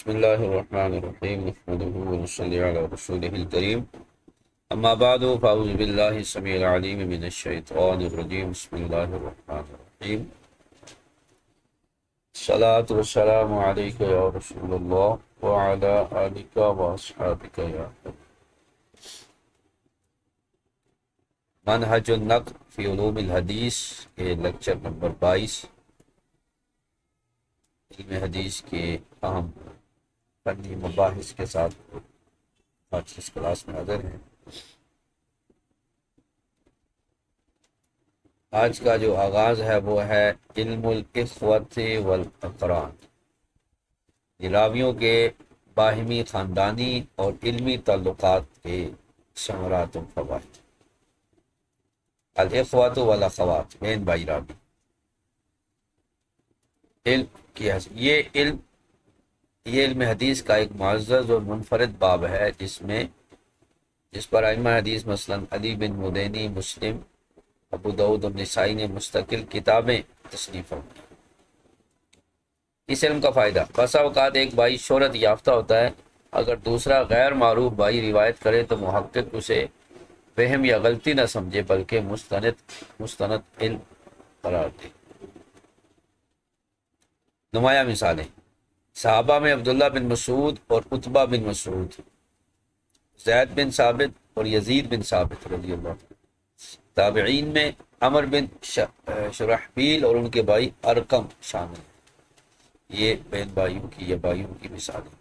بسم الله الرحمن الرحيم نحمده ونصلي على رسوله الكريم أما بعد فأعوذ بالله السميع العليم من الشيطان الرجيم بسم الله الرحمن الرحيم الصلاة والسلام عليك يا رسول الله وعلى آلك وأصحابك يا منہج النقد فی علوم الحدیث کے لیکچر نمبر 22 علم حدیث کے اہم فنی مباحث کے ساتھ آج اس کلاس میں حاضر ہیں۔ آج کا جو آغاز ہے وہ ہے علم الاخوۃ والاقران، راویوں کے باہمی خاندانی اور علمی تعلقات کے ثمرات و فوائد۔ الاخوۃ والاخوات، بہن بھائی راوی۔ علم کی یہ علم حدیث کا ایک معزز اور منفرد باب ہے جس پر ائمہ حدیث مثلا علی بن مدینی، مسلم، ابو داؤد اور نسائی نے مستقل کتابیں تصنیف فرمائیں۔ اس علم کا فائدہ، بسا اوقات ایک بھائی شہرت یافتہ ہوتا ہے، اگر دوسرا غیر معروف بھائی روایت کرے تو محقق اسے وہم یا غلطی نہ سمجھے بلکہ مستند علم قرار دے۔ نمایاں مثالیں، صحابہ میں عبداللہ بن مسعود اور عتبہ بن مسعود، زید بن ثابت اور یزید بن ثابت رضی اللہ عنہ۔ تابعین میں عمر بن شرحبیل اور ان کے بھائی ارقم شامل ہیں۔ یہ بہن بھائیوں کی مثالیں۔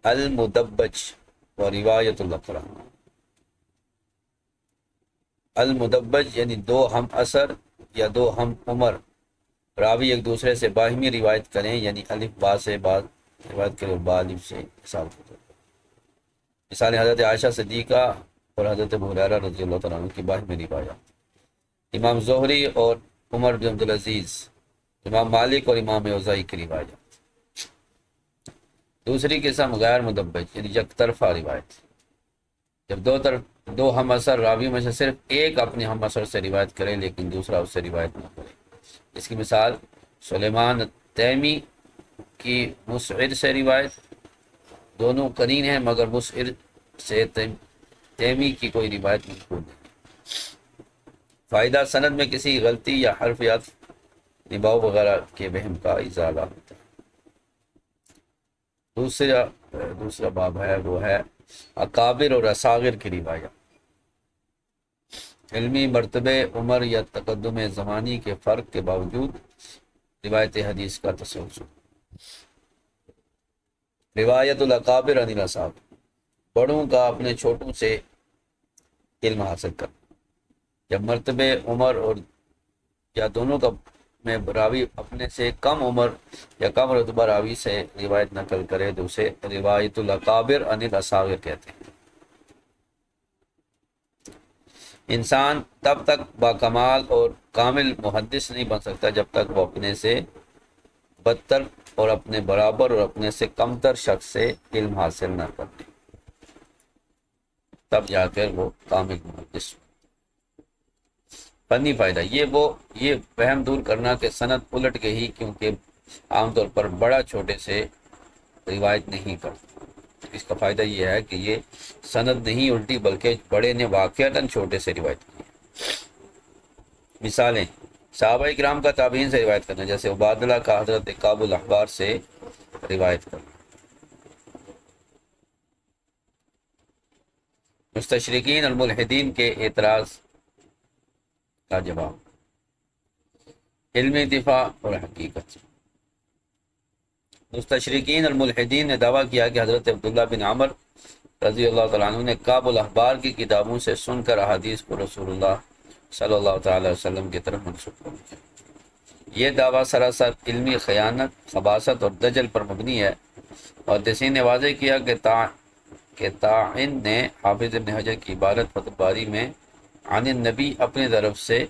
المدبج و روایت الاقران، المدبج یعنی دو ہم اثر یا دو ہم عمر راوی ایک دوسرے سے باہمی روایت کریں، یعنی الف با سے بعد روایت کریں اور با الف سے، مثال حضرت عائشہ صدیقہ اور حضرت ابو ہریرہ رضی اللہ تعالیٰ عنہ کی باہمی روایت، امام زہری اور عمر بن عبدالعزیز، امام مالک اور امام اوزاعی کی روایت۔ دوسری قسم غیر مدبج یعنی یک طرفہ روایت، جب دو ہم اثر راویوں میں سے صرف ایک اپنے ہم اثر سے روایت کرے لیکن دوسرا اس سے روایت نہ کرے۔ اس کی مثال سلیمان تیمی کی مسعر سے روایت، دونوں قرین ہیں مگر مسعر سے تیمی کی کوئی روایت منقول نہیں۔ فائدہ، سند میں کسی غلطی یا حرف عطف، نباؤ وغیرہ کے وہم کا ازالہ ہوتا ہے۔ دوسرا باب ہے وہ ہے اکابر اور اصاغر کی روایت، علمی مرتبے، عمر یا تقدم زمانی کے فرق کے باوجود روایت حدیث کا تسلسل۔ روایت الاکابر عن الاصاغر، بڑوں کا اپنے چھوٹوں سے علم حاصل کرنا۔ جب مرتبے عمر اور یا دونوں کا میں راوی اپنے سے کم عمر یا کم رتبہ راوی سے روایت نقل کرے تو اسے روایت الاکابر عن الاصاغر کہتے ہیں۔ انسان تب تک باکمال اور کامل محدث نہیں بن سکتا جب تک وہ اپنے سے بدتر اور اپنے برابر اور اپنے سے کمتر شخص سے علم حاصل نہ کر لے، تب جا کر وہ کامل محدث۔ فنی فائدہ، یہ وہم دور کرنا کہ سند الٹ گئی، کیونکہ عام طور پر بڑا چھوٹے سے روایت نہیں کرتا۔ اس کا فائدہ یہ ہے کہ یہ سند نہیں الٹی بلکہ بڑے نے واقعتاً چھوٹے سے روایت کی۔ مثالیں، صحابہ کرام کا تابعین سے روایت کرنا، جیسے عبادلہ کا حضرت کعب الاحبار سے روایت کرنا۔ مستشرقین الملحدین کے اعتراض کا جواب، علمی دفاع اور حقیقت۔ مستشرقین الملحدین نے دعویٰ کیا کہ حضرت عبداللہ بن عمر رضی اللہ تعالیٰ عنہ نے کعب الاحبار کی کتابوں سے سن کر احادیث کو رسول اللہ صلی اللہ تعالی علیہ وسلم کی طرف منسوب کر دیا۔ یہ دعویٰ سراسر علمی خیانت، خباثت اور دجل پر مبنی ہے۔ محدثین نے واضح کیا کہ طاعن نے حافظ ابن حجر کی عبارت فتح الباری میں عن النبی اپنی طرف سے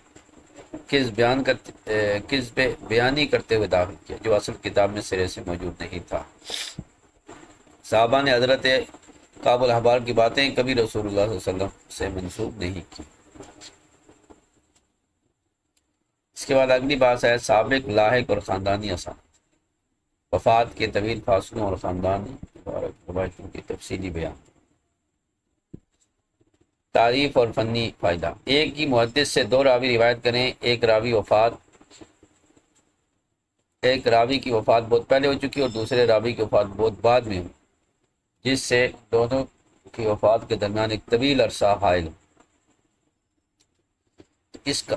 کذب بیانی کرتے ہوئے داخل کیا، جو اصل کتاب میں سرے سے موجود نہیں تھا۔ صحابہ نے حضرت کعب الاحبار کی باتیں کبھی رسول اللہ صلی اللہ علیہ وسلم سے منسوب نہیں کی۔ اس کے بعد اگلی بات ہے سابق، لاحق اور خاندانی اسانید۔ وفات کے طویل فاصلوں اور خاندانی روایتوں کی تفصیلی بیان۔ تعریف اور فنی فائدہ۔ ایک ہی محدث سے دو راوی روایت کریں، ایک راوی کی وفات بہت پہلے ہو چکی اور دوسرے راوی کی وفات بہت بعد میں ہوئی، جس سے دونوں کی وفات کے درمیان ایک طویل عرصہ حائل ہو۔ اس کا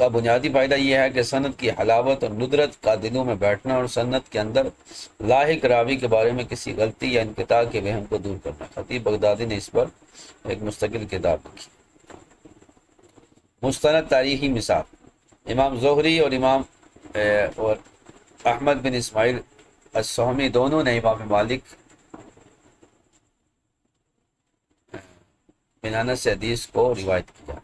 بنیادی فائدہ یہ ہے کہ سند کی حلاوت اور ندرت کا دلوں میں بیٹھنا اور سند کے اندر لاحق راوی کے بارے میں کسی غلطی یا انقطاع کے وہم کو دور کرنا۔ خطیب بغدادی نے اس پر ایک مستقل کتاب لکھی۔ مستند تاریخی مثال۔ امام زہری اور احمد بن اسماعیل السہمی دونوں نے امام مالک بن انس سے حدیث کو روایت کیا،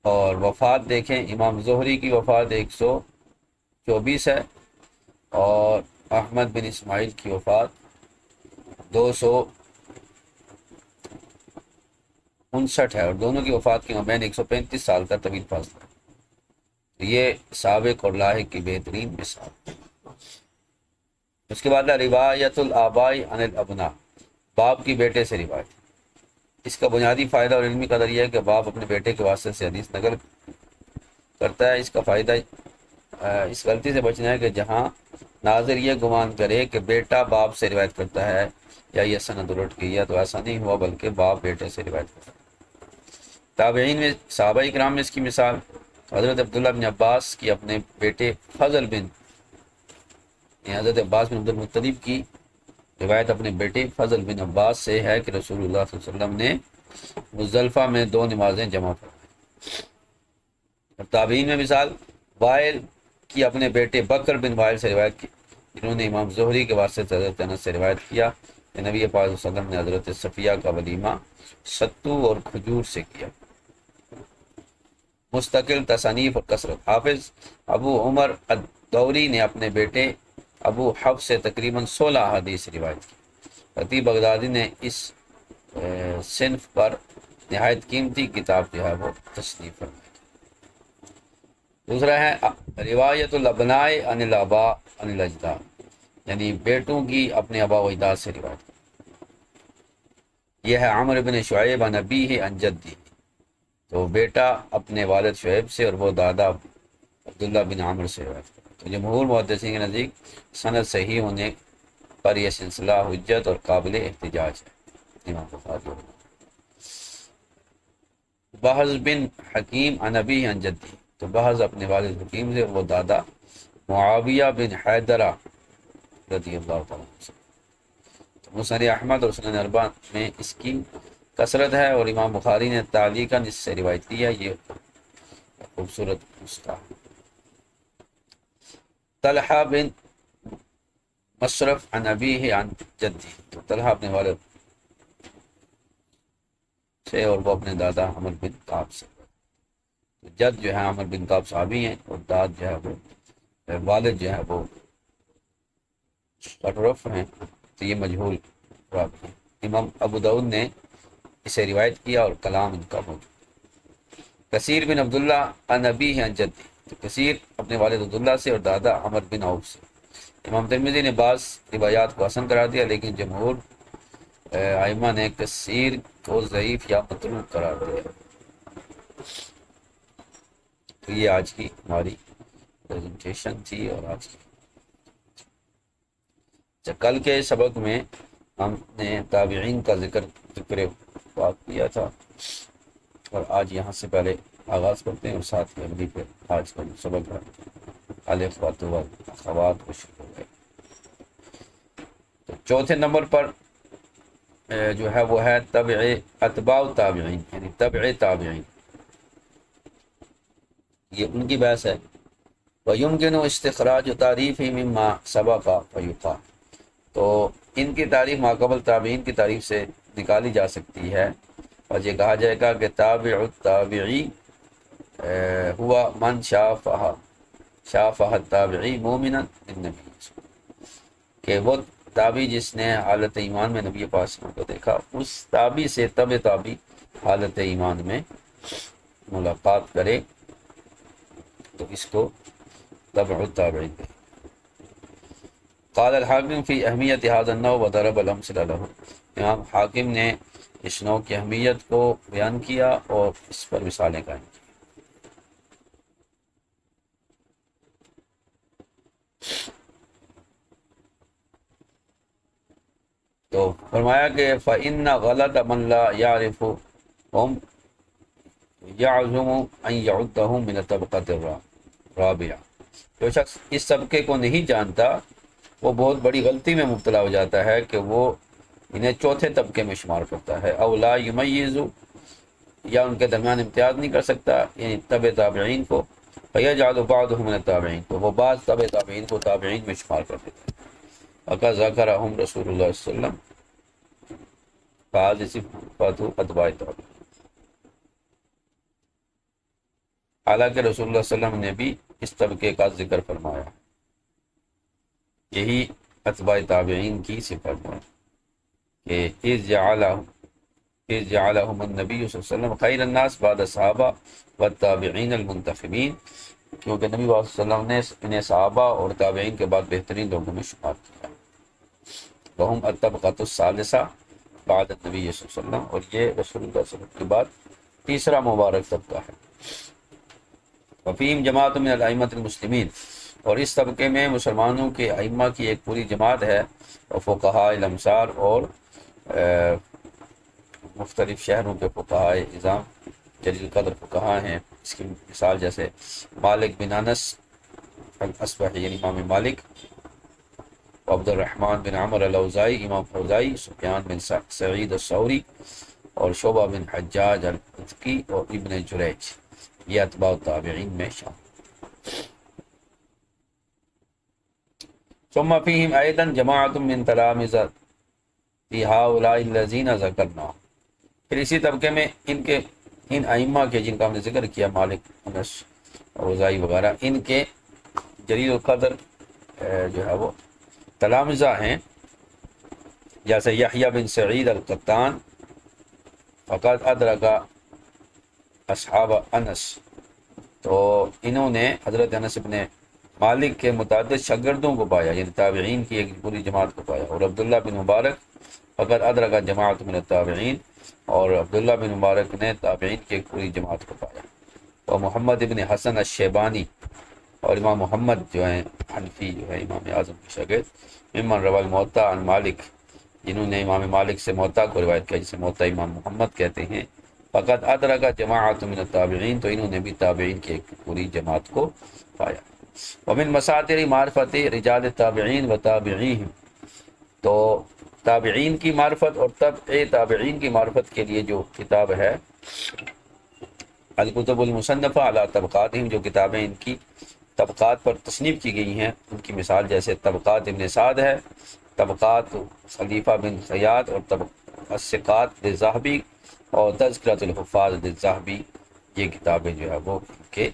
اور وفات دیکھیں، امام زہری کی وفات 124 ہے اور احمد بن اسماعیل کی وفات 259 ہے، اور دونوں کی وفات کے مابین 135 سال کا طویل فاصلہ ہے۔ یہ سابق اور لاحق کی بہترین مثال۔ اس کے بعد روایت الآباء عن الابناء، باپ کی بیٹے سے روایت۔ اس کا بنیادی فائدہ اور علمی قدر یہ ہے کہ باپ اپنے بیٹے کے واسطے سے حدیث نقل کرتا ہے۔ اس کا فائدہ اس غلطی سے بچنا ہے کہ جہاں ناظر یہ گمان کرے کہ بیٹا باپ سے روایت کرتا ہے یا یہ سند الٹ گئی ہے، تو ایسا نہیں ہوا، بلکہ باپ بیٹے سے روایت کرتا ہے۔ تابعین میں صحابہ کرام میں اس کی مثال، حضرت عبداللہ بن عباس کی اپنے بیٹے حضرت عباس بن عبد المطلب کی روایت اپنے بیٹے فضل بن عباس سے ہے کہ رسول اللہ صلی اللہ علیہ وسلم نے مزدلفہ میں 2 نمازیں جمع فرمائیں۔ اور تابعین میں مثال، وائل کی اپنے بیٹے بکر بن وائل سے روایت کی، جنہوں نے امام زہری کے واسطے سے حضرت انس سے روایت کیا کہ نبی پاک صلی اللہ علیہ وسلم نے حضرت صفیہ کا ولیمہ ستو اور کھجور سے کیا۔ مستقل تصانیف اور کثرت۔ حافظ ابو عمر الدوری نے اپنے بیٹے ابو حفص سے تقریباً 16 حدیث روایت کی۔ خطیب بغدادی نے اس صنف پر نہایت قیمتی کتاب جو ہے وہ تصنیف فرمائی۔ دوسرا ہے روایت الابناء عن الآباء عن الاجداد، یعنی بیٹوں کی اپنے آبا و اجداد سے روایت۔ یہ ہے عمرو بن شعیب عن ابیہ عن جدہ، تو بیٹا اپنے والد شعیب سے اور وہ دادا عبداللہ بن عمرو سے روایت کرتا۔ تو جمہور محدثین کے نزدیک سند صحیح ہونے پر یہ سلسلہ حجت اور قابل احتجاج ہے۔ امام بخاری۔ بحث بن حکیم عن ابیہ عن جدہ، تو بحث اپنے والد حکیم سے، وہ دادا معاویہ بن حیدرہ رضی اللہ تعالیٰ عنہ سے۔ مسند احمد اور سنن اربعہ میں اس کی کثرت ہے، اور امام بخاری نے تعلیقاً اس سے روایت کی ہے۔ یہ خوبصورت نسخہ۔ طلحہ بن مصرف عن ابیہ عن جدہ، تو طلحہ اپنے والد سے اور وہ اپنے دادا عمر بن کعب سے۔ تو جد جو ہے عمر بن کعب صحابی ہیں، اور داد جو ہے وہ والد جو ہے وہ مشرف ہیں، تو یہ مجہول راوی ہیں۔ امام ابو داؤد نے اسے روایت کیا اور کلام ان کا موجود۔ کثیر بن عبداللہ عن ابیہ عن جدہ، تو کثیر اپنے والد عبداللہ سے اور دادا عمر بن عوف سے۔ امام ترمذی نے بعض روایات کو حسن قرار دیا، لیکن جمہور ائمہ نے کثیر کو ضعیف یا متروک قرار دیا۔ تو یہ آج کی ہماری پریزنٹیشن تھی، اور آج کی کل کے سبق میں ہم نے تابعین کا ذکر بات کیا تھا، اور آج یہاں سے پہلے آغاز کرتے ہیں، اور ساتھ میں اگلی پہ آج کا سبق ہے الاخوات والاخوات کو شروع ہو گئے۔ تو چوتھے نمبر پر جو ہے وہ ہے اتباع تابعین، یعنی تبع تابعین، یہ ان کی بحث ہے۔ وَيُمْكِنُ اسْتِخْرَاجُ تَعْرِيفِهِ مِمَّا سَبَقَ فَيُقَالُ، تو ان کی تعریف ماقبل تابعین کی تعریف سے نکالی جا سکتی ہے، اور یہ کہا جائے گا کہ تابع التابعی ہوا من شافہ التابعی مومنا بالنبی، کہ وہ تابعی جس نے حالت ایمان میں نبی پاک صلی اللہ علیہ وسلم کو دیکھا، اس تابعی سے تبع تابعی حالت ایمان میں ملاقات کرے، تو اس کو تبع التابعین کہے۔ قال الحاکم فی اہمیت هذا النوع وضرب الامثلہ له، امام حاکم نے اس نوع کی اہمیت کو بیان کیا اور اس پر مثالیں قائم کی۔ تو فرمایا کہ فإن غلط من لا يعرفهم يعزم ان يعدهم من الطبقة الرابعة، جو شخص اس طبقے کو نہیں جانتا وہ بہت بڑی غلطی میں مبتلا ہو جاتا ہے کہ وہ انہیں چوتھے طبقے میں شمار کرتا ہے۔ او لا یمیز، یا ان کے درمیان امتیاز نہیں کر سکتا، یعنی تبع تابعین کو، فیجعل بعضهم من التابعین، تو وہ بعض تبع تابعین کو تابعین میں شمار کر دیتا ہے۔ وقد ذکرہم رسول اللہ صلی اللہ علیہ وسلم، فهذه صفات اتباع التابعین، حالانکہ رسول اللہ صلی اللہ علیہ وسلم نے بھی اس طبقے کا ذکر فرمایا، یہی اتباع تابعین کی صفت ہے کہ اذ جعلہم النبی صلی اللہ علیہ وسلم خیر الناس بعد الصحابہ والتابعین المنتخبین، کیونکہ نبی صلی اللہ علیہ وسلم نے انہیں صحابہ اور تابعین کے بعد بہترین لوگوں میں شمار کیا۔ وہم الطبقۃ الثالثہ بعد النبی صلی اللہ علیہ وسلم، اور یہ رسول اللہ صلی اللہ علیہ وسلم کے بعد تیسرا مبارک طبقہ ہے۔ وفیم جماعت من الائمۃ المسلمین، اور اس طبقے میں مسلمانوں کے ائمہ کی ایک پوری جماعت ہے، اور فقہاء الامصار، اور مختلف شہروں کے فقہاء اعظام جلیل قدر فقہاء ہیں۔ اس کی مثال جیسے مالک بن انس الاصبحی، یعنی امام مالک، عبد الرحمن بن عمر الاوزاعی، امام اوزاعی، سفیان بن سعید الثوری، اور شعبہ بن حجاج الاتکی، اور ابن جریج، یہ اتباع التابعین میں شامل۔ ثم فیہم ایضا جماعت من تلامذۃ هؤلاء الذین ذکرنا، پھر اسی طبقے میں ان ائمہ کے جن کا ہم نے ذکر کیا، مالک، انس، اوزاعی وغیرہ، ان کے جلیل القدر جو ہے وہ تلامذہ ہیں، جیسے یحییٰ بن سعید القطان، فقد ادرک اصحاب انس، تو انہوں نے حضرت انس بن مالک کے متعدد شاگردوں کو پایا، یعنی تابعین کی ایک پوری جماعت کو پایا۔ اور عبداللہ بن مبارک فقد ادرک جماعت من التابعین، اور عبداللہ بن مبارک نے تابعین کی ایک پوری جماعت کو پایا۔ اور محمد ابن حسن الشیبانی، اور امام محمد جو ہیں حنفی، جو ہے امام اعظم کے شاگرد، ممن روى الموطأ عن مالک، جنہوں نے امام مالک سے موطا کو روایت کیا، جسے موطا امام محمد کہتے ہیں۔ فقد ادرک جماعت من التابعین، تو انہوں نے بھی تابعین کی ایک پوری جماعت کو پایا۔ ومن مساطر معرفت رجال التابعین و تابعیہم، تو تابعین کی معرفت اور تبع تابعین کی معرفت کے لیے جو کتاب ہے الکتب المصنفہ علی طبقاتہم، جو کتابیں ان کی طبقات پر تصنیف کی گئی ہیں، ان کی مثال جیسے طبقات ابن سعد ہے، طبقات خلیفہ بن خیاط، اور الثقات للذہبی، اور تذکرۃ الحفاظ للذہبی، یہ کتابیں جو ہے وہ ان کے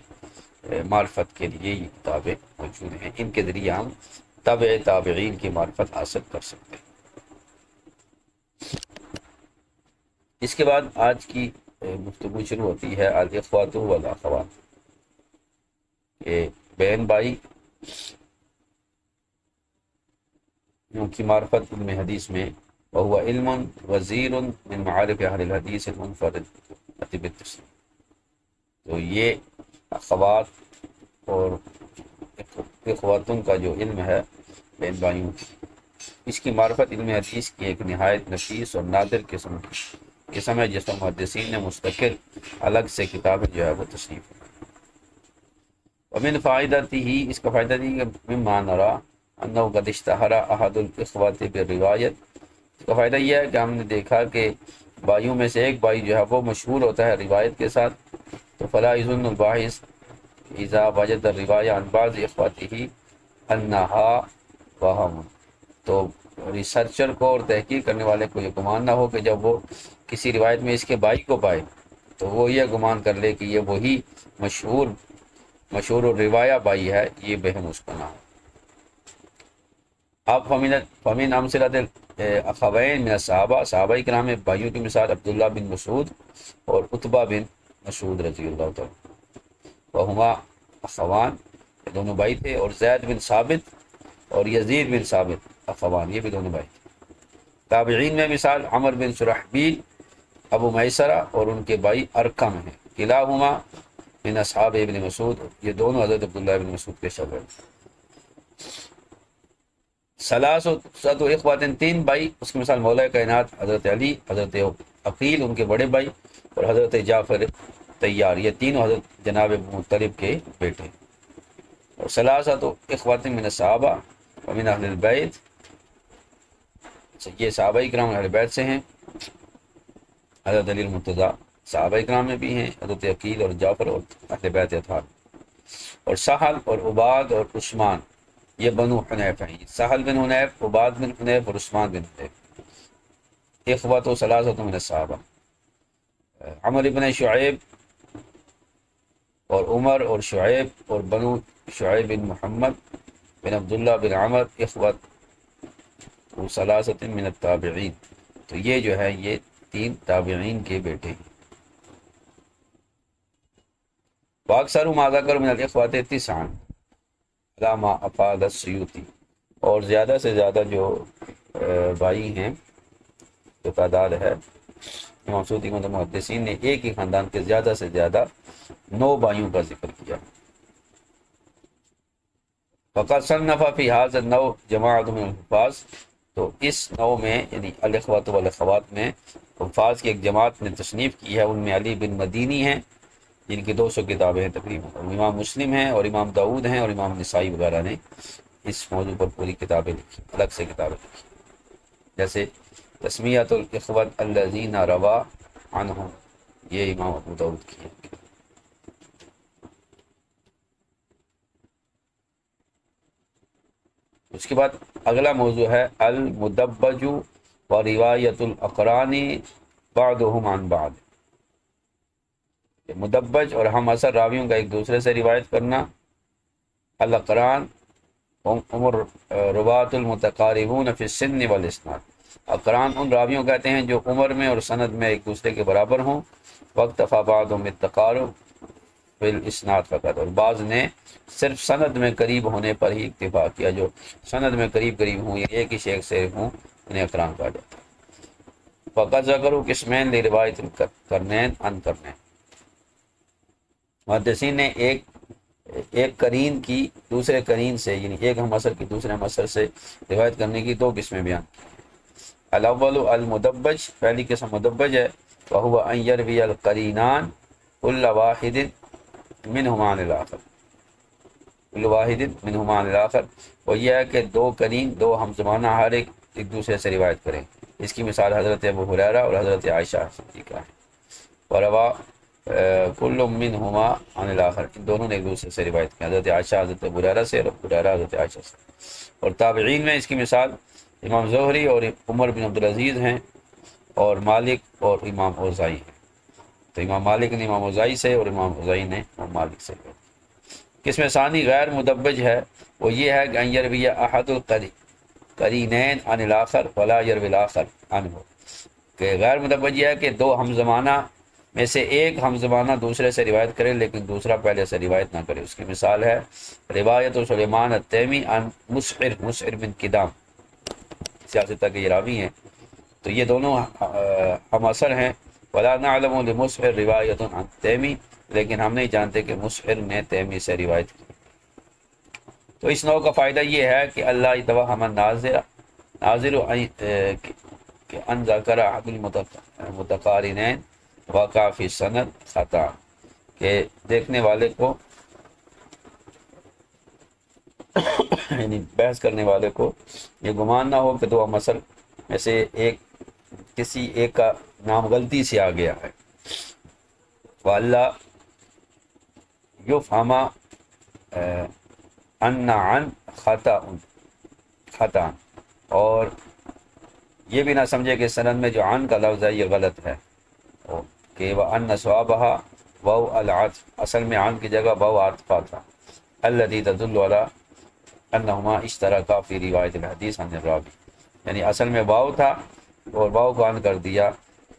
معرفت کے لیے یہ کتابیں موجود ہیں، ان کے ذریعے ہم تبع تابعین کی معرفت حاصل کر سکتے ہیں۔ اس کے بعد آج کی گفتگو شروع ہوتی ہے الاخوات والاخوات، کہ بہن بھائی کی معرفت علم حدیث میں، وهو علم وزیر من معارف اہل الحدیث المنفرد بالتسلیم، تو یہ اخوات اور اخواتن کا جو علم ہے بہن بھائیوں کی، اس کی معرفت علم حدیث کی ایک نہایت نفیس اور نادر قسم ہے، جس پر محدثین نے مستقل الگ سے کتابیں جو ہے وہ تصنیف کی۔ ومن فائدتہ، اس کا فائدہ دی کہ مما نرى انه قد اشتہر احد الاخوات بالروایت، اس کا فائدہ یہ ہے کہ ہم نے دیکھا کہ بھائیوں میں سے ایک بھائی جو ہے وہ مشہور ہوتا ہے روایت کے ساتھ، تو فلا يظن الباحث اذا وجد الروایہ عن بعض اخواتہ انها وهم، تو ریسرچر کو اور تحقیق کرنے والے کو یہ گمان نہ ہو کہ جب وہ کسی روایت میں اس کے بھائی کو پائے تو وہ یہ گمان کر لے کہ یہ وہی مشہور اور روایہ بھائی ہے، یہ بہم اس کو نہ ہو۔ اب فمن امثلۃ الاخوین من الصحابہ، صحابہ کرام میں بھائیوں کی مثال عبداللہ بن مسعود اور عتبہ بن مسعود رضی اللہ تعالیٰ، وہما اخوان، دونوں بھائی تھے، اور زید بن ثابت اور یزید بن ثابت اخوان، یہ بھی دونوں بھائی تھے۔ تابعین میں مثال عمر بن شرحبیل، ابو میسرہ اور ان کے بھائی ارقم ہیں، کلاہما من اصحاب ابن مسعود، یہ دونوں حضرت عبداللہ ابن مسعود کے شاگرد۔ ثلاثۃ اخوات، تین بھائی، اس کی مثال مولا کائنات حضرت علی، حضرت عقیل ان کے بڑے بھائی، اور حضرت جعفر طیار، یہ تینوں حضرت جناب مطلب کے بیٹے۔ اور ثلاثۃ اخوات من الصحابہ ومن اہل البیت، یہ صحابہ کرام اہل بیت سے ہیں، حضرت علی المرتضیٰ صحابہ کرام میں بھی ہیں، حضرت عقیل اور جعفر اور اہل بیت اطہار۔ اور سہل اور عباد اور عثمان، یہ بنو حنیف ہیں، سہل بن حنیف، عباد بن حنیف اور عثمان بن حنیف، اخوت و ثلاثۃ من الصحابہ۔ عمر بن شعیب اور عمر اور شعیب اور بنو شعیب بن محمد بن عبداللہ بن عمر، اخوت و ثلاثۃ من التابعین، تو یہ جو ہے یہ تین تابعین کے بیٹے ہیں۔ واکثر ما ذکر من الاخوات تسعا علی ما افاد السیوطی، اور زیادہ سے زیادہ جو بھائی ہیں، جو تعداد ہے، امام سیوطی محدثین نے ایک ہی خاندان کے زیادہ سے زیادہ 9 بھائیوں کا ذکر کیا۔ فقط صنف فی ھذا النوع جماعت من الحفاظ، تو اس نوع میں یعنی الاخوات والاخوات میں حفاظ کی ایک جماعت نے تصنیف کی ہے، ان میں علی بن مدینی ہیں جن کی 200 کتابیں ہیں تقریباً، اور امام مسلم ہیں اور امام داؤد ہیں اور امام نسائی وغیرہ نے اس موضوع پر پوری کتابیں لکھی، الگ سے کتابیں لکھی، جیسے تسمیۃ الاخوت الذین روا عنہم، یہ امام ابو داؤد کی ہے۔ اس کے بعد اگلا موضوع ہے المدبج و روایت الاقران بعضهم عن بعض، مدبج اور ہم اثر راویوں کا ایک دوسرے سے روایت کرنا، الاقران عمر روات المتقاربون فی السن والاسناد، اقران ان راویوں کہتے ہیں جو عمر میں اور سند میں ایک دوسرے کے برابر ہوں، وقت بعضهم بالتقارب فی الاسناد فقط، اور بعض نے صرف سند میں قریب ہونے پر ہی اکتفا کیا، جو سند میں قریب ہوں یا ایک ہی شیخ سے ہوں انہیں اقران کہا جاتا ہے۔ فقط ذکروا قسمین لروایت القرنین عن قرنین، محدثین نے ایک قرین کی دوسرے قرین سے، یعنی ایک ہم اثر کی دوسرے ہم اثر سے روایت کرنے کی 2 قسمیں بیان کی۔ الاول المدبج، پہلی قسم مدبج ہے، وهو ان يروي القرینان كل واحد منهما عن الاخر، كل واحد منهما عن الاخر، وہ یہ ہے کہ 2 قرین، 2 ہم زمانہ ہر ایک دوسرے سے روایت کریں۔ اس کی مثال حضرت ابو ہریرہ اور حضرت عائشہ صدیقہ ہے۔ وروا کل منہما عن الاخر، ان دونوں نے ایک دوسرے سے روایت کی، حضرت عائشہ حضرت ابو ہریرہ سے اور ابو ہریرہ حضرت عائشہ سے۔ اور تابعین میں اس کی مثال امام زہری اور عمر بن عبدالعزیز ہیں، اور مالک اور امام اوزائی ہیں، تو امام مالک نے امام اوزائی سے اور امام اوزائی نے امام مالک سے۔ قسم ثانی غیر مدبج ہے، وہ یہ ہے کہ ان یروی احد القرینین عن الاخر ولا یروی الاخر عنہ، کہ غیر مدبج یہ ہے کہ 2 ہم زمانہ میں سے ایک ہم زمانہ دوسرے سے روایت کرے لیکن دوسرا پہلے سے روایت نہ کرے۔ اس کی مثال ہے روایت سلیمان التیمی عن مسعر بن کدام، سیاستہ کے یہ راوی ہیں، تو یہ دونوں ہم اثر ہیں۔ ولا نعلم لمسعر روایت عن تیمی، لیکن ہم نہیں جانتے کہ مسعر نے تیمی سے روایت کی۔ تو اس نوع کا فائدہ یہ ہے کہ اللہ توہم الناظر کہ ان ذکر احد المتقارنین واقع فی سند خطا، کہ دیکھنے والے کو یعنی بحث کرنے والے کو یہ گمان نہ ہو کہ 2 ہم اثر میں سے کسی ایک کا نام غلطی سے آ گیا ہے۔ واللہ یفہم ان عن خطا، اور یہ بھی نہ سمجھے کہ سند میں جو عن کا لفظ ہے یہ غلط ہے، کہ وَأَنَّ صَوَابَهَا واو العطف، اصل میں عن کی جگہ واو عاطفہ تھا، الذی تدل علی انہما اشترکا فی روایت الحدیث عن الراوی، یعنی اصل میں واو تھا اور واو کو عن کر دیا،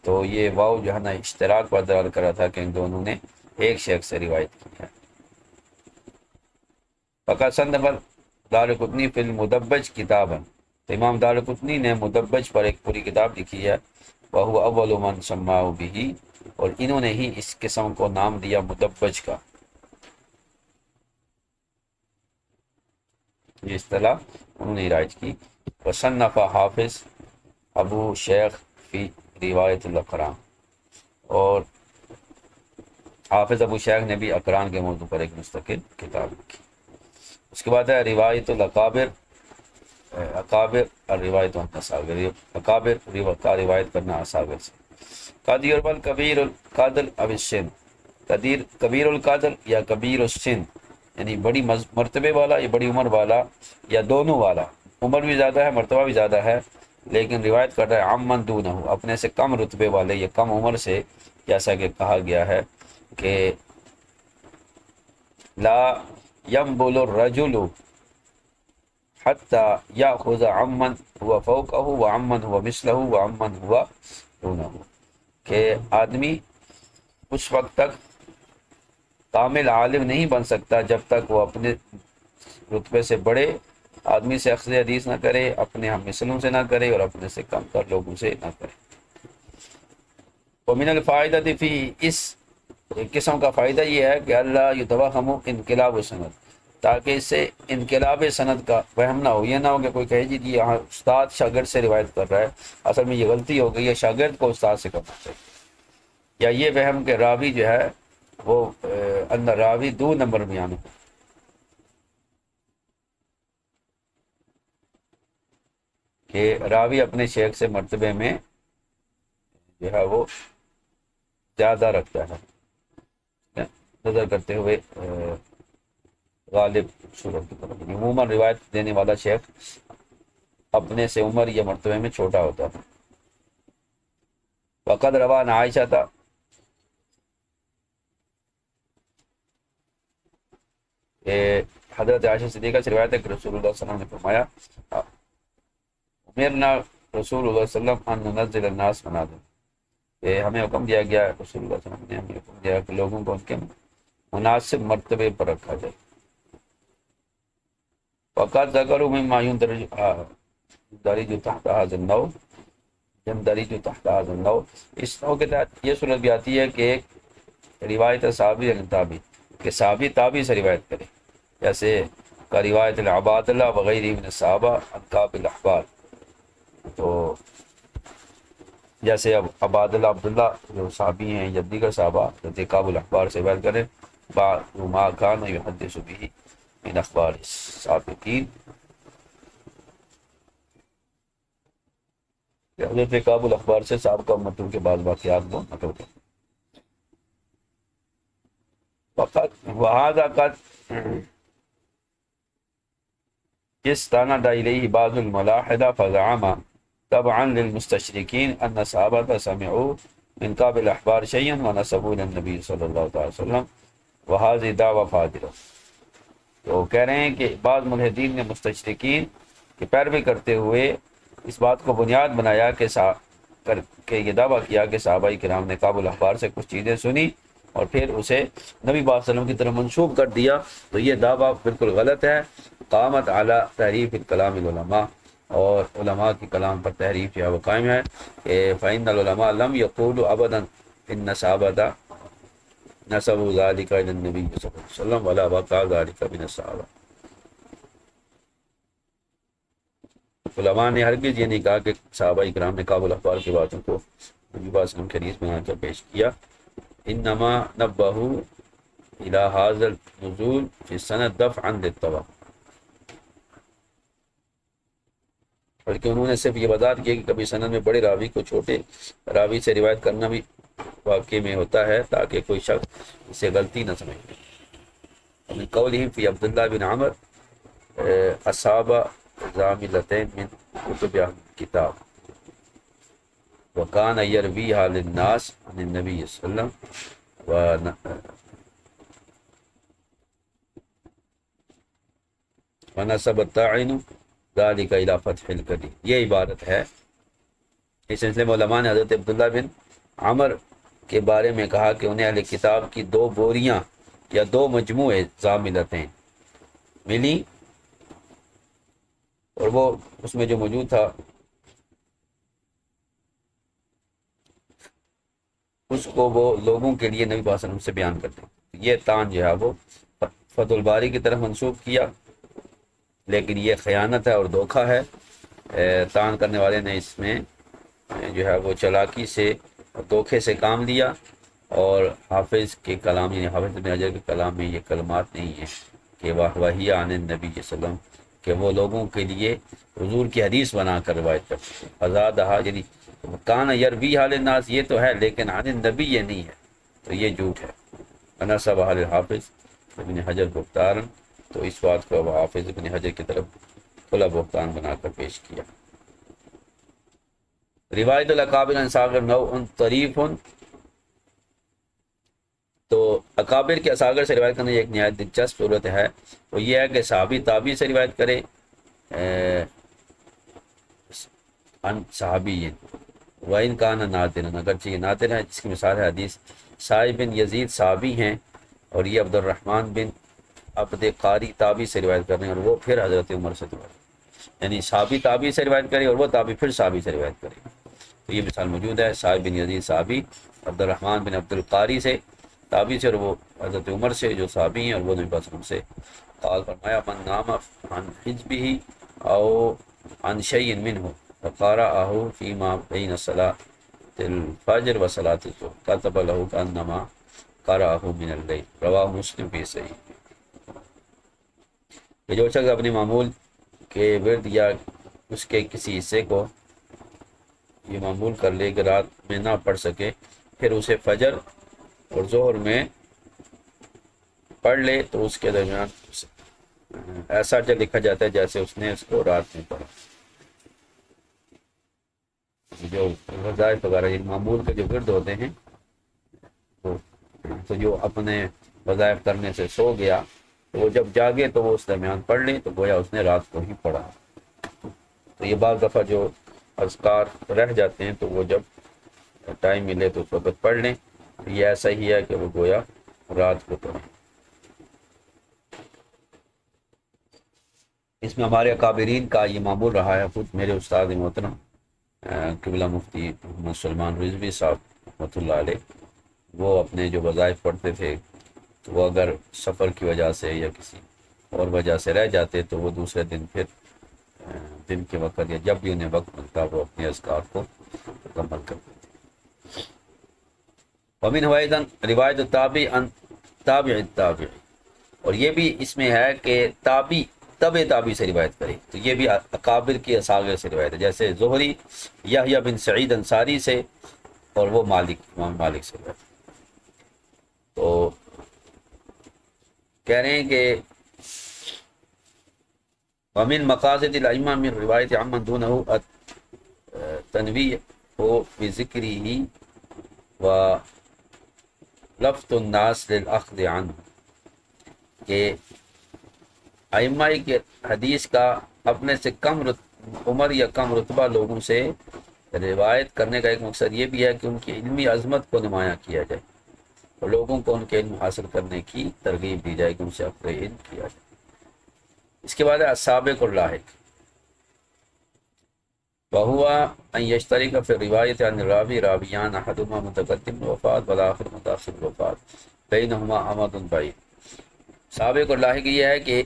تو یہ واو جو ہے نا اشتراک پر دلالت کر رہا تھا کہ ان دونوں نے ایک شخص سے روایت کی ہے۔ فقط صنف دارقطنی فی المدبج کتابا، تو امام دارقطنی نے مدبج پر ایک پوری کتاب لکھی ہے، وہو اول من سماہ بہ، اور انہوں نے ہی اس قسم کو نام دیا مدبج کا، یہ اصطلاح انہوں نے رائج کی۔ وصنف حافظ ابو شیخ فی روایت الاقران، اور حافظ ابو شیخ نے بھی اقران کے موضوع پر ایک مستقل کتاب لکھی۔ اس کے بعد ہے روایت الاقابر، اکابر اور روایت اصاغر، اکابر کا روایت کرنا اصاغر سے۔ قدیر الکبیر القادر اب السن، قدیر کبیر القادر یا کبیر السن، یعنی بڑی مرتبے والا یا بڑی عمر والا یا دونوں والا، عمر بھی زیادہ ہے مرتبہ بھی زیادہ ہے، لیکن روایت کر رہا ہے عمن دونہ، اپنے سے کم رتبے والے یا کم عمر سے، جیسا کہ کہا گیا ہے کہ لا ينبل الرجل حتى يأخذ عمن هو فوقه وعمن هو مثله وعمن هو دونه، کہ آدمی اس وقت تک کامل عالم نہیں بن سکتا جب تک وہ اپنے رتبے سے بڑے آدمی سے اخذ حدیث نہ کرے، اپنے ہم مثلوں سے نہ کرے، اور اپنے سے کم تر لوگوں سے نہ کرے۔ ومن الفائدہ فی، اس قسم کا فائدہ یہ ہے کہ اللہ یتوہم انقلاب سند، تاکہ اس سے انقلاب سند کا وہم نہ ہو، یہ نہ ہو کہ کوئی کہے جی یہاں استاد شاگرد سے روایت کر رہا ہے، اصل میں یہ غلطی ہو گئی ہے، شاگرد کو استاد سے کرنا چاہیے، یا یہ وہم کہ راوی جو ہے وہ اندر راوی دو نمبر بیان ہو، کہ راوی اپنے شیخ سے مرتبے میں جو ہے وہ زیادہ رکھتا ہے، نظر کرتے ہوئے غالب صورت کی طرف۔ عموماً روایت دینے والا شیخ اپنے سے عمر یا مرتبے میں چھوٹا ہوتا ہے۔ وقد روان عائشہ تھا، حضرت عائشہ صدیقہ سے روایت ہے کہ رسول اللہ صلی اللہ علیہ وسلم نے فرمایا امرنا رسول اللہ صلی اللہ علیہ وسلم ان ننزل الناس منازل، کہ ہمیں حکم دیا گیا، رسول اللہ صلی اللہ علیہ وسلم نے ہمیں حکم دیا کہ لوگوں کو ان کے مناسب مرتبے پر رکھا جائے۔ وقت ذکروا مما يندرج تحت هذا النوع، يندرج تحت هذا النوع، اس نوع کے تحت یہ صورت بھی آتی ہے کہ ایک روایت صحابی یا تابعی، کہ صحابی تابعی سے روایت کرے، جیسے کا روایت العباد اللہ وغیرہ من الصحابہ عن کعب الاحبار، تو جیسے اب عباد اللہ عبداللہ جو صحابی ہیں یا دیگر صحابہ جو کعب الاحبار سے روایت کریں، بعض ما کان یحدث به من اخبار السابقین، حضرت کعب الاحبار سے سابقہ امتوں کے بعض واقعات کو نقل کریں۔ فقط وهذا قد استند الیہ بعض الملاحدہ فزعم طبعا للمستشرقین ان صحابہ سمعوا من کعب الاحبار شیئا ونسبوا الى النبی صلی اللہ علیہ وسلم وهذه دعوی فاضلہ، تو کہہ رہے ہیں کہ بعض ملحدین نے مستشرقین کی پیروی کرتے ہوئے اس بات کو بنیاد بنایا کہ یہ دعویٰ کیا کہ صحابہ کرام نے کعب الاحبار سے کچھ چیزیں سنی اور پھر اسے نبی صلی اللہ علیہ وسلم کی طرف منسوب کر دیا، تو یہ دعویٰ بالکل غلط ہے۔ قامت اعلیٰ تحریف الکلام العلماء، اور علماء کی کلام پر تحریف جو ہے وہ قائم ہے، کہ فإن العلماء لم يقولوا ابدا ان صحابہ نسبوا ذلك الى النبي صلی اللہ علیہ وسلم ولا وقع ذلك من الصحابہ، علماء نے ہرگز یہ نہیں کہا کہ صحابہ کرام نے کعب الاحبار کی باتوں کو نبی صلی اللہ علیہ وسلم کے حدیث میں آ کر پیش کیا۔ انما نبہوا الى هذا النزول في السند دفعا للتوهم، بلکہ انہوں نے صرف یہ وضاحت کی کہ کبھی سند میں بڑے راوی کو چھوٹے راوی سے روایت کرنا بھی واقع میں ہوتا ہے، تاکہ کوئی شخص اسے غلطی نہ سمجھ لے۔ من قولہم فی عبداللہ بن عمر اصحاب زاملتین من کتب اہل کتاب وکان یرویہا للناس عن النبی صلی اللہ علیہ وسلم ونسب الطاعن ذلك الى فتح القدیر، یہ عبارت ہے۔ اس سلسلے میں علماء نے حضرت عبداللہ بن عمر کے بارے میں کہا کہ انہیں اہل کتاب کی 2 بوریاں یا 2 مجموعے زاملتیں ملی، اور وہ اس میں جو موجود تھا اس کو وہ لوگوں کے لیے نبی صلی اللہ علیہ وسلم سے بیان کرتے ہیں۔ یہ تان جو ہے وہ فتح الباری کی طرف منسوخ کیا، لیکن یہ خیانت ہے اور دھوکہ ہے۔ تان کرنے والے نے اس میں جو ہے وہ چلاکی سے اور دھوکے سے کام لیا، اور حافظ کے کلام یعنی حافظ ابن حجر کے کلام میں یہ کلمات نہیں ہیں کہ وحی عن النبی صلی اللہ علیہ وسلم، کہ وہ لوگوں کے لیے حضور کی حدیث بنا کر روایت کرتے ہیں۔ آزادہ یعنی کان یروی حال الناس یہ تو ہے، لیکن عن النبی یہ نہیں ہے، تو یہ جھوٹ ہے۔ انصب حال حافظ ابن حجر بختارن، تو اس بات کو حافظ ابن حجر کی طرف کھلا بہتان بنا کر پیش کیا۔ روایت الاکابر عن صاغر نوع طریف، تو اکابر کے اصاغر سے روایت کرنے ایک نہایت دلچسپ صورت ہے، وہ یہ ہے کہ صحابی تابعی سے روایت کرے ان صحابی، وَإِنْ كَانَ نَادِرًا، اگرچہ یہ نادر ہے، جس کی مثال ہے حدیث سعید بن یزید صحابی ہیں، اور یہ عبد الرحمن بن عبد قاری تابعی سے روایت کر رہے ہیں، اور وہ پھر حضرت عمر سے روایت، یعنی صحابی تابعی سے روایت کرے اور وہ تابعی پھر صحابی سے روایت کرے۔ تو یہ مثال موجود ہے، سعید بن یزید صحابی، عبد الرحمن بن عبد القاری سے تابعی سے، اور وہ حضرت عمر سے جو صحابی ہیں، اور وہ نبی صلی اللہ علیہ وسلم سے قال فرمایا من نام عن حجبه او عن شيء منه فقرأه فيما بين صلاة الفجر وصلاة الظهر كتب له كأنما قرأه من الليل، رواه مسلم في صحیح۔ کہ جو شخص اپنے معمول کے ورد یا اس کے کسی حصے کو یہ معمول کر لے کہ رات میں نہ پڑھ سکے، پھر اسے فجر اور ظہر میں پڑھ لے تو اس کے درمیان ایسا جو لکھا جاتا ہے جیسے اس نے اس کو رات میں پڑھا۔ جو وظائف وغیرہ یہ معمول کے جو ورد ہوتے ہیں تو جو اپنے وظائف کرنے سے سو گیا تو وہ جب جاگے تو وہ اس درمیان پڑھ لیں تو گویا اس نے رات کو ہی پڑھا۔ تو یہ بعض دفعہ جو اذکار رہ جاتے ہیں تو وہ جب ٹائم ملے تو اس وقت پڑھ لیں، یہ ایسا ہی ہے کہ وہ گویا رات کو پڑھیں۔ اس میں ہمارے اکابرین کا یہ معمول رہا ہے، خود میرے استاد محترم قبلہ مفتی محمد سلمان رضوی صاحب رحمۃ اللہ علیہ، وہ اپنے جو وظائف پڑھتے تھے تو وہ اگر سفر کی وجہ سے یا کسی اور وجہ سے رہ جاتے تو وہ دوسرے دن پھر دن کے وقت یا جب بھی انہیں وقت ملتا وہ اپنے اذکار کو مکمل کرتے تھے۔ ومن حوائدن روایت تابع عن تابع التابع، اور یہ بھی اس میں ہے کہ تابعی تابعی سے روایت کرے، تو یہ بھی اکابر کی اصاغر سے روایت ہے، جیسے زہری یحییٰ بن سعید انصاری سے، اور وہ مالک امام مالک سے روایت۔ تو کہہ رہے ہیں کہ ومن مقاصد الائمہ من روایت عمن دونہ تنویہ ہو بذکرہ و لفظ الناس للاخذ عنہ، کہ ائمہ کی حدیث کا اپنے سے کم عمر یا کم رتبہ لوگوں سے روایت کرنے کا ایک مقصد یہ بھی ہے کہ ان کی علمی عظمت کو نمایاں کیا جائے اور لوگوں کو ان کے علم حاصل کرنے کی ترغیب دی جائے کہ ان سے اپنے علم کیا جائے۔ اس کے بعد ہے السابق اللاحق، وہو ان یشترک فی روایت عن راوی راویان احدہما متقدم الوفات والآخر متاخر الوفات بینہما امد بعید۔ سابق اللاحق یہ ہے کہ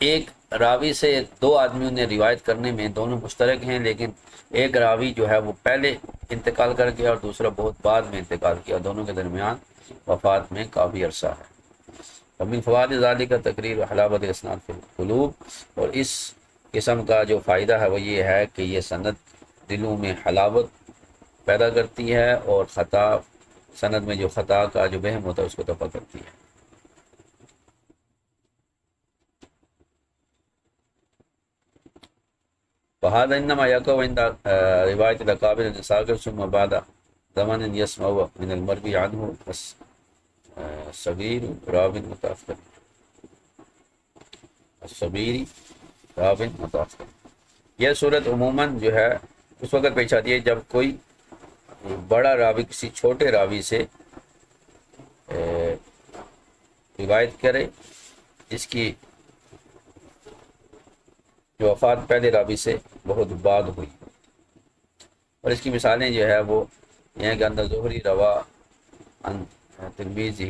ایک راوی سے دو آدمیوں نے روایت کرنے میں دونوں مشترک ہیں، لیکن ایک راوی جو ہے وہ پہلے انتقال کر گیا اور دوسرا بہت بعد میں انتقال کیا، دونوں کے درمیان وفات میں کافی عرصہ ہے۔ ومن فوائد ذالک تقریر حلاوت اسناد فی القلوب، اور اس قسم کا جو فائدہ ہے وہ یہ ہے کہ یہ سند دلوں میں حلاوت پیدا کرتی ہے اور خطا سند میں جو خطا کا جو وہم ہوتا ہے اس کو دفع کرتی ہے۔ وهذا انما يقع عند روایت الاکابر الصاغر ثم بعد زمن يسمع من المروي عنه الصغير راو متأخر، الصغير راو متأخر۔ یہ صورت عموماً جو ہے اس وقت پیش آتی ہے جب کوئی بڑا راوی کسی چھوٹے راوی سے روایت کرے، جس کی وفات پہلے راوی سے بہت بعد ہوئی، اور اس کی مثالیں جو ہے وہ یہ ہیں کہ اندر ظہری روا ان تلمیذہ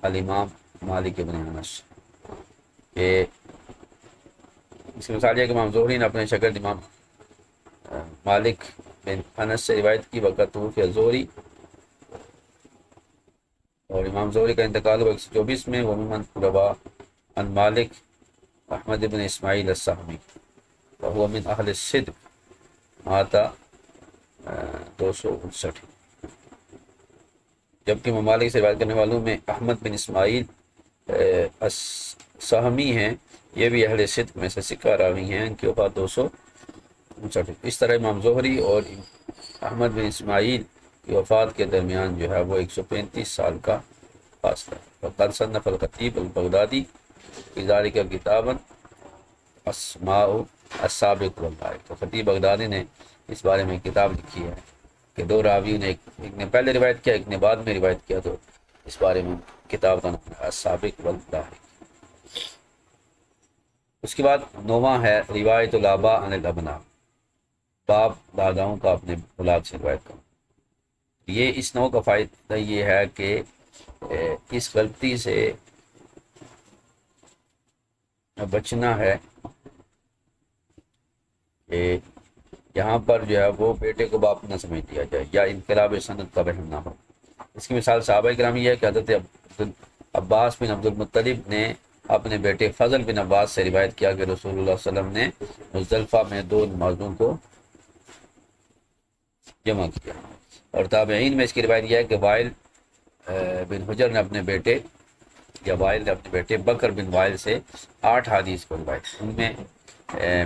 الامام مالک بن انس، کہ اس کی مثال یہ ہے کہ امام زہری نے اپنے شاگرد امام مالک بن انس سے روایت کی وقت توفی زہری، اور امام زہری کا انتقال ہوا 124 میں، وممن روا عن مالک احمد بن اسماعیل السہمی وهو من اہل الصدق مات 259۔ جبکہ ممالک سے روایت کرنے والوں میں احمد بن اسماعیل السہمی ہیں، یہ بھی اہل صدق میں سے سکہ راوی ہیں، ان کی وفات 259۔ اس طرح امام زہری اور احمد بن اسماعیل کی وفات کے درمیان جو ہے وہ 135 سال کا فاصلہ ہے۔ وقد صنف الخطیب البغدادی فی ذلک کتابا اسماء السابق واللائق، تو خطیب بغدادی نے اس بارے میں کتاب لکھی ہے کہ دو راویوں نے ایک نے پہلے روایت کیا، ایک نے بعد میں روایت کیا، تو اس بارے میں کتاب کا نام ہے السابق واللائق۔ اس کے بعد 9واں ہے روایت الآباء عن الابناء، باپ داداؤں کا اپنے اولاد سے روایت کرنا۔ یہ اس نوع کا فائدہ یہ ہے کہ اس غلطی سے بچنا ہے کہ یہاں پر جو ہے وہ بیٹے کو باپ نہ سمجھ لیا جائے یا انقلاب سند کا رحم نہ ہو۔ اس کی مثال صحابہ کرام یہ ہے کہ حضرت عباس بن عبد المطلب نے اپنے بیٹے فضل بن عباس سے روایت کیا کہ رسول اللہ صلی اللہ علیہ وسلم نے مزدلفہ میں 2 نمازوں کو جمع کیا، اور تابعین میں اس کی روایت یہ ہے کہ وائل بن حجر نے اپنے بیٹے یا وائل نے اپنے بیٹے بکر بن وائل سے 8 حدیث کو روایت، ان میں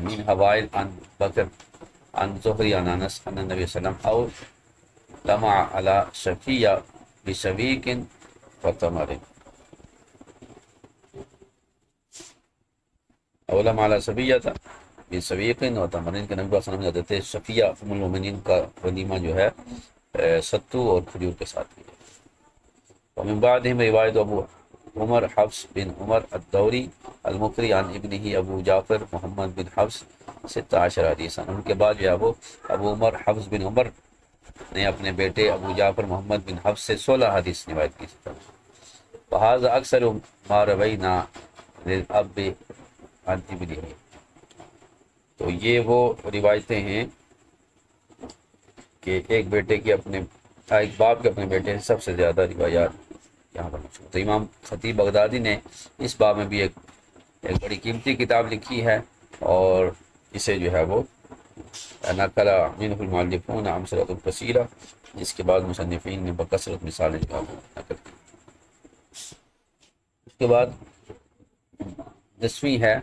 من حوائل عن بکر عن زہری عن انس ان النبی صلی اللہ علیہ وسلم او لمع علی شفیہ بشویق وتمر، او لمع علی شفیہ بشویق وتمر، کہ نبی صلی اللہ علیہ وسلم نے حضرت شفیہ ام المؤمنین کا ولیمہ جو ہے ستو اور کھجور کے ساتھ کیا۔ ومن بعدہم روایت ابو عمر حفص بن عمر الدوری المقری عن ابنہ ابو جعفر محمد بن حفص 16 حدیثاً، ان کے بعد جو ہے وہ ابو عمر حفص بن عمر نے اپنے بیٹے ابو جعفر محمد بن حفص سے 16 حدیث روایت کی۔ وہذا اکثر ما روینا للاب عن ابنہ، تو یہ وہ روایتیں ہیں کہ ایک بیٹے کی اپنے ایک باپ کے اپنے بیٹے سے سب سے زیادہ روایات یہاں پر مشہور۔ تو امام خطیب بغدادی نے اس باب میں بھی ایک بڑی قیمتی کتاب لکھی ہے، اور اسے جو ہے وہ نقل منہ المؤلفون امثلۃ کثیرہ، جس کے بعد مصنفین نے بکثرت مثالیں جو ہے وہ نقل کی۔ اس کے بعد 10ویں ہے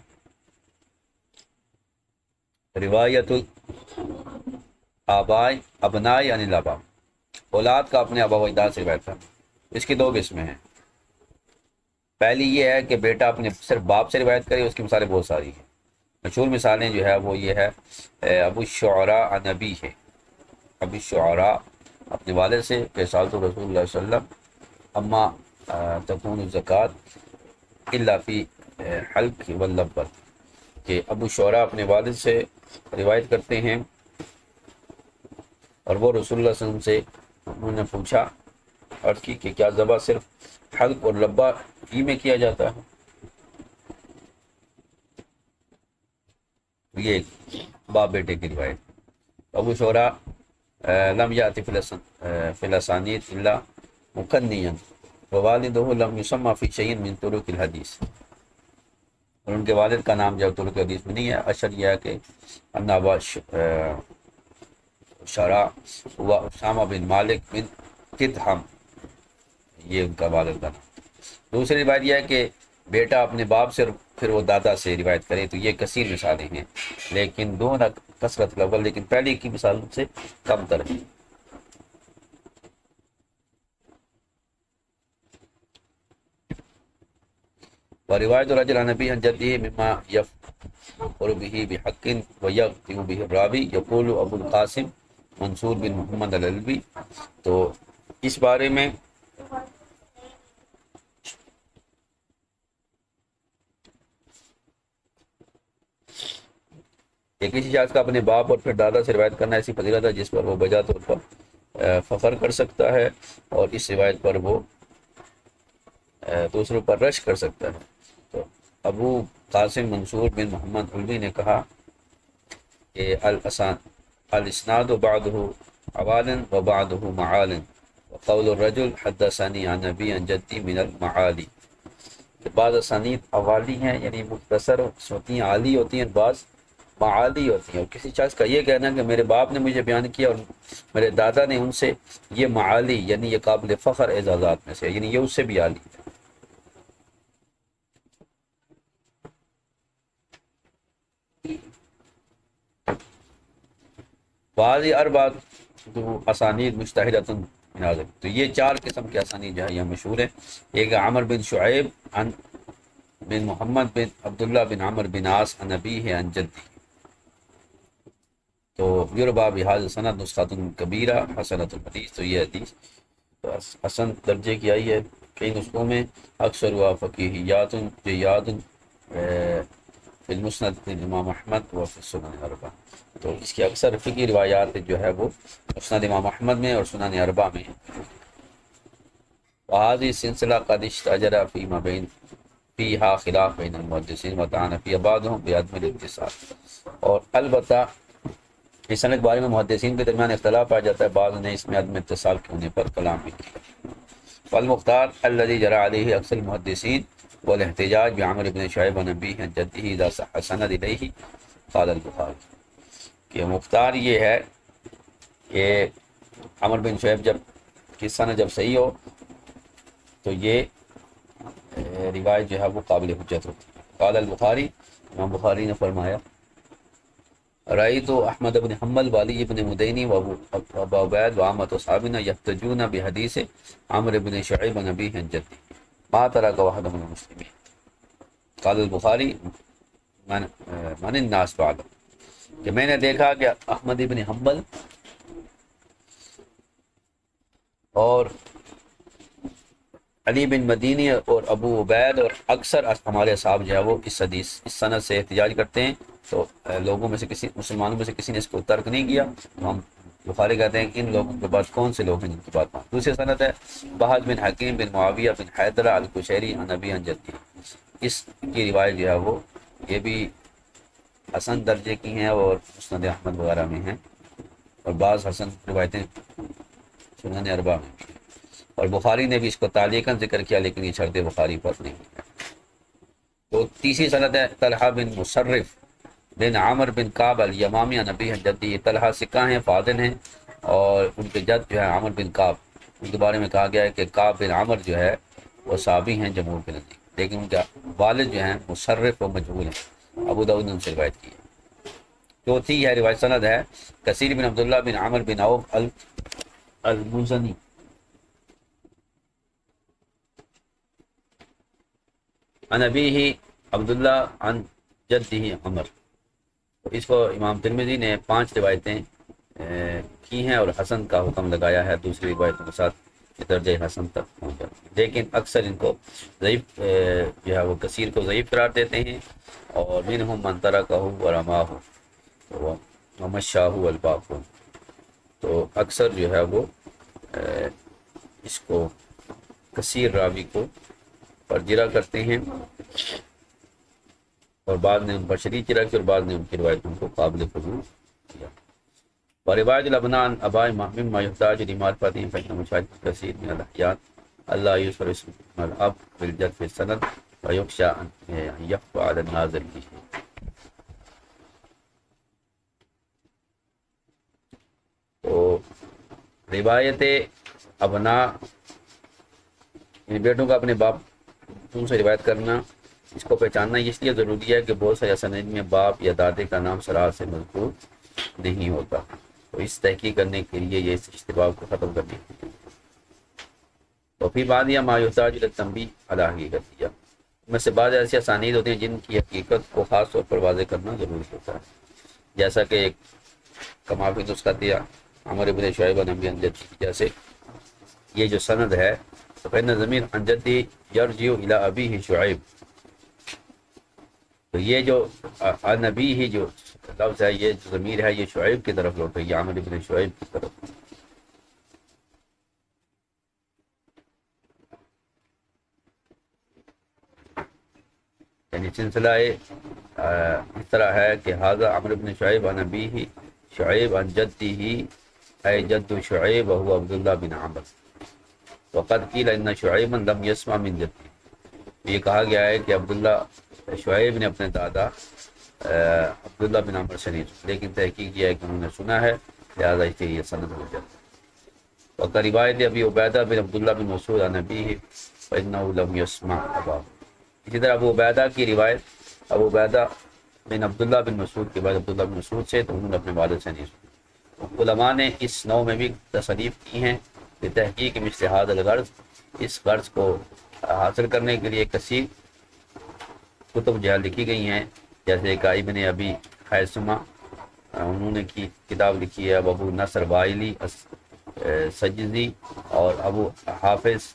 روایت الآباء ابناء عن الآباء، اولاد کا اپنے آبا و اجداد سے روایت کرنا۔ اس کی 2 قسمیں ہیں۔ پہلی یہ ہے کہ بیٹا اپنے صرف باپ سے روایت کرے، اس کی مثالیں بہت ساری ہیں۔ مشہور مثالیں جو ہے وہ یہ ہے ابو الشعراء عن ابی ہے، ابو الشعراء اپنے والد سے کہ سالت رسول اللہ صلی اللہ علیہ وسلم اما تکون الزکوٰۃ الا فی حلق واللبن، کہ ابو شعراء اپنے والد سے روایت کرتے ہیں، اور وہ رسول اللہ صلی اللہ علیہ وسلم سے انہوں نے پوچھا عرض کی کہ کیا ذبح صرف حلق اور لبہ ہی میں کیا جاتا ہے؟ یہ باپ بیٹے کی روایت۔ ابو شعراء لم یأتی فی الاسانید الا مکنیا ووالدہ لم یسمى فی شیء من طرق الحدیث، اور ان کے والد کا نام جو طرق حدیث میں نہیں ہے۔ اشر یہ ہے کہ ان ابا شعراء ہوا اسامہ بن مالک بن قدحم، یہ ان کا والد کا نام۔ دوسری روایت یہ ہے کہ بیٹا اپنے باپ سے اور پھر وہ دادا سے روایت کرے، تو یہ کثیر مثالیں ہیں، لیکن دون کثرت الاول، لیکن پہلی کی مثال سے کم تر ہے۔ وروایت الرجل عن ابیہ عن جدہ مما یفخر به بحق ویغتر به الراوی یقول ابو القاسم منصور بن محمد العلوی، تو اس بارے میں کہ کسی شخص کا اپنے باپ اور پھر دادا سے روایت کرنا ایسی فضیلت ہے جس پر وہ بجا طور پر فخر کر سکتا ہے اور اس روایت پر وہ دوسروں پر رش کر سکتا ہے۔ تو ابو قاسم منصور بن محمد علوی نے کہا کہ الاسناد بعده عوال وبعده معال وقول الرجل حدثني عن نبی عن جدی من المعالی، کہ بعض اسانید عوالی ہیں یعنی مختصر ہوتی ہیں، عالی ہوتی ہیں، بعض معالی ہوتی ہیں، اور کسی شخص کا یہ کہنا کہ میرے باپ نے مجھے بیان کیا اور میرے دادا نے ان سے، یہ معالی یعنی یہ قابل فخر اعزازات میں سے، یعنی یہ اس سے بھی عالی ہے۔ بعض اربعۃ اسانید مشتہرۃ من ذلک، تو یہ چار قسم کے اسانید جو ہے یہ مشہور ہیں۔ ایک عمر بن شعیب عن بن محمد بن عبداللہ بن عمر بن عاص عن ابیہ عن جدی، تو یربا بہذا سند نسخۃ کبیرہ حسنۃ الحدیث، تو یہ حدیث حسن درجے کی آئی ہے کئی نسخوں میں، اکثر ہوا فقیہیات جیاد فی المسند امام احمد و فی السنن اربعہ، تو اس کی اکثر فقی روایات جو ہے وہ مسند امام احمد میں اور سنن اربعہ میں ہیں۔ وهذه السلسلة قد اشتجر فيما بين فيها خلاف بين المحدثين وطعن في بعضهم بعدم الاتصال، اور البتہ اس سند کے بارے میں محدثین کے درمیان اختلاف آ جاتا ہے، بعض نے اس میں عدم اتصال کے ہونے پر کلام بھی کیا۔ والمختار الذي جرى عليه اکثر المحدثین والاحتجاج بعمر بن شعیب عن ابیہ عن جدہ اذا صح سند الیہ قال البخاری، کہ مختار یہ ہے کہ عمر بن شعیب جب کی سند جب صحیح ہو تو یہ روایت جو ہے وہ قابل حجت ہوتی ہے۔ قال البخاری، امام بخاری نے فرمایا رأیت احمد بن حنبل وعلی بن مدینی وابو عبید وعامۃ اصحابنا یحتجون بحدیث عمرو بن شعیب عن ابیہ عن جدہ ما ترک واحد من المسلمین، قال البخاری من الناس بعد، کہ میں نے دیکھا کہ احمد بن حنبل اور علی بن مدینی اور ابو عبید اور اکثر ہمارے اصحاب جو ہے وہ اس حدیث اس سند سے احتجاج کرتے ہیں، تو لوگوں میں سے کسی مسلمانوں میں سے کسی نے اس کو ترک نہیں کیا، تو ہم بخاری کہتے ہیں کہ ان لوگوں کے بعد کون سے لوگ ہیں جن کی بات مان۔ دوسری سند ہے بہج بن حکیم بن معاویہ بن حیدرہ القشیری عن ابی عن جدی، اس کی روایت جو ہے وہ یہ بھی حسن درجے کی ہیں اور مسند احمد وغیرہ میں ہیں، اور بعض حسن روایتیں سنن اربعہ میں بھی ہیں، اور بخاری نے بھی اس کو تعلیقاً ذکر کیا لیکن یہ شرط بخاری پر نہیں ہے۔ تو تیسری سند ہے طلحہ بن مصرف بن عامر بن کعب الیمامی عن ابیہ عن جدی، یہ طلحہ سکہ ہیں، فاضل ہیں، اور ان کے جد جو ہے عامر بن کعب، ان کے بارے میں کہا گیا ہے کہ کعب بن عامر جو ہے وہ صحابی ہیں جمہور کے نزدیک، لیکن ان کا والد جو ہیں مصرف و مجہول ہیں، ابو داؤد نے ان سے روایت کی ہے۔ چوتھی ہے روایت سند ہے کثیر بن عبداللہ بن عامر بن عوف المزنی عن ابیہ عبداللہ عن جدہ عمر، اس کو امام ترمذی نے 5 روایتیں کی ہیں اور حسن کا حکم لگایا ہے، دوسری روایتوں کے ساتھ درجہ حسن تک پہنچ جاتی ہے، لیکن اکثر ان کو ضعیف جو ہے وہ کثیر کو ضعیف قرار دیتے ہیں، اور منہم من ترکہ ورماہ ومشاہ الباق، تو اکثر جو ہے وہ اس کو کثیر راوی کو پر جرا کرتے ہیں، اور بعد نے ان پر شدید جرا کی اور بعد نے ان کی روایتوں کو قابل قبول کیا۔ وروایت الابناء عن اباء مما يحتاج لمعرفتهم فإن مشاهدة كثير من الأحيان الله يشعر اسم الأب بالجد في السند ويخشى أن يخفى على الناظر به۔ تو روایت ابناء بیٹوں کا اپنے باپ سے روایت کرنا، اس کو پہچاننا اس لیے ضروری ہے کہ بہت سارے اسانید میں باپ یا دادے کا نام صراحت سے مذکور نہیں ہوتا، تو اس تحقیق کرنے کے لیے یہ اس اشتباہ کو ختم کرنے کے لیے۔ تو پھر بعد یہ ما یحتاج الی التنبیہ علی حقیقتہ، میں سے بعض ایسی اسانید ہوتی ہیں جن کی حقیقت کو خاص طور پر واضح کرنا ضروری ہوتا ہے، جیسا کہ ایک کما فی نسخۃ عمر بن شعیب عن ابی عن جدہ، جیسے یہ جو سند ہے تو فإن ضمیر عن جدہ یرجع الی ابیہ شعیب، تو یہ جو نبی ہی جو لفظ ہے، یہ جو ضمیر ہے یہ شعیب کی طرف لوٹے گی، عامر ابن شعیب کی طرف۔ یعنی سلسلہ اس طرح ہے کہ حاضر عمرو بن شعیب عن ابیہ شعیب عن جدہ اے جد شعیب وهو عبداللہ بن عمرو وقد قیل ان شعیبا لم يسمع من جدہ، یہ کہا گیا ہے کہ عبداللہ شعیب نے اپنے دادا عبداللہ بن عمرو سے نہیں سنا، لیکن تحقیق یہ ہے کہ انہوں نے سنا ہے، لہذا اس لیے یہ سند ہو جاتا ہے۔ وقت روایت ابی عبیدہ بن عبداللہ بن مسعود عن ابیہ فإنه لم يسمع اباہ، اسی طرح ابو عبیدہ کی روایت ابو عبیدہ بن عبداللہ بن مسعود کے بعد عبداللہ بن مسعود سے، تو انہوں نے اپنے والد سے نہیں سنا۔ علماء نے اس نوع میں بھی تصنیف کی ہیں کہ تحقیق مثل ھذا الغرض، اس غرض کو حاصل کرنے کے لیے کثیر کتب جو لکھی گئی ہیں، جیسے کہ ابن ابی خیثمہ انہوں نے کی کتاب لکھی ہے، ابو نصر وائلی سجزی اور ابو حافظ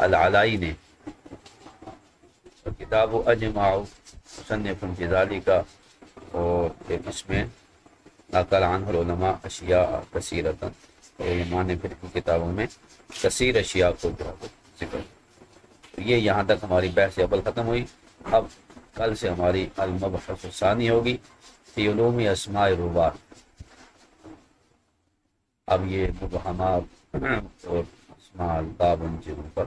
العلائی نے کتاب اجماع مصنف فی ذالک، اور اس میں نقل عنہ العلماء اشیاء کثیرۃ، علماء نے پھر کی کتابوں میں کثیر اشیاء کو ذکر۔ یہ یہاں تک ہماری بحث اول ختم ہوئی۔ اب کل سے ہماری المبحث الثانی ہوگی فی علوم اسماء الرباع۔ اب یہ مبہمات اور اسماء الباب ان چیزوں پر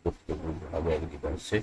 گفتگو اب اگلی بحث سے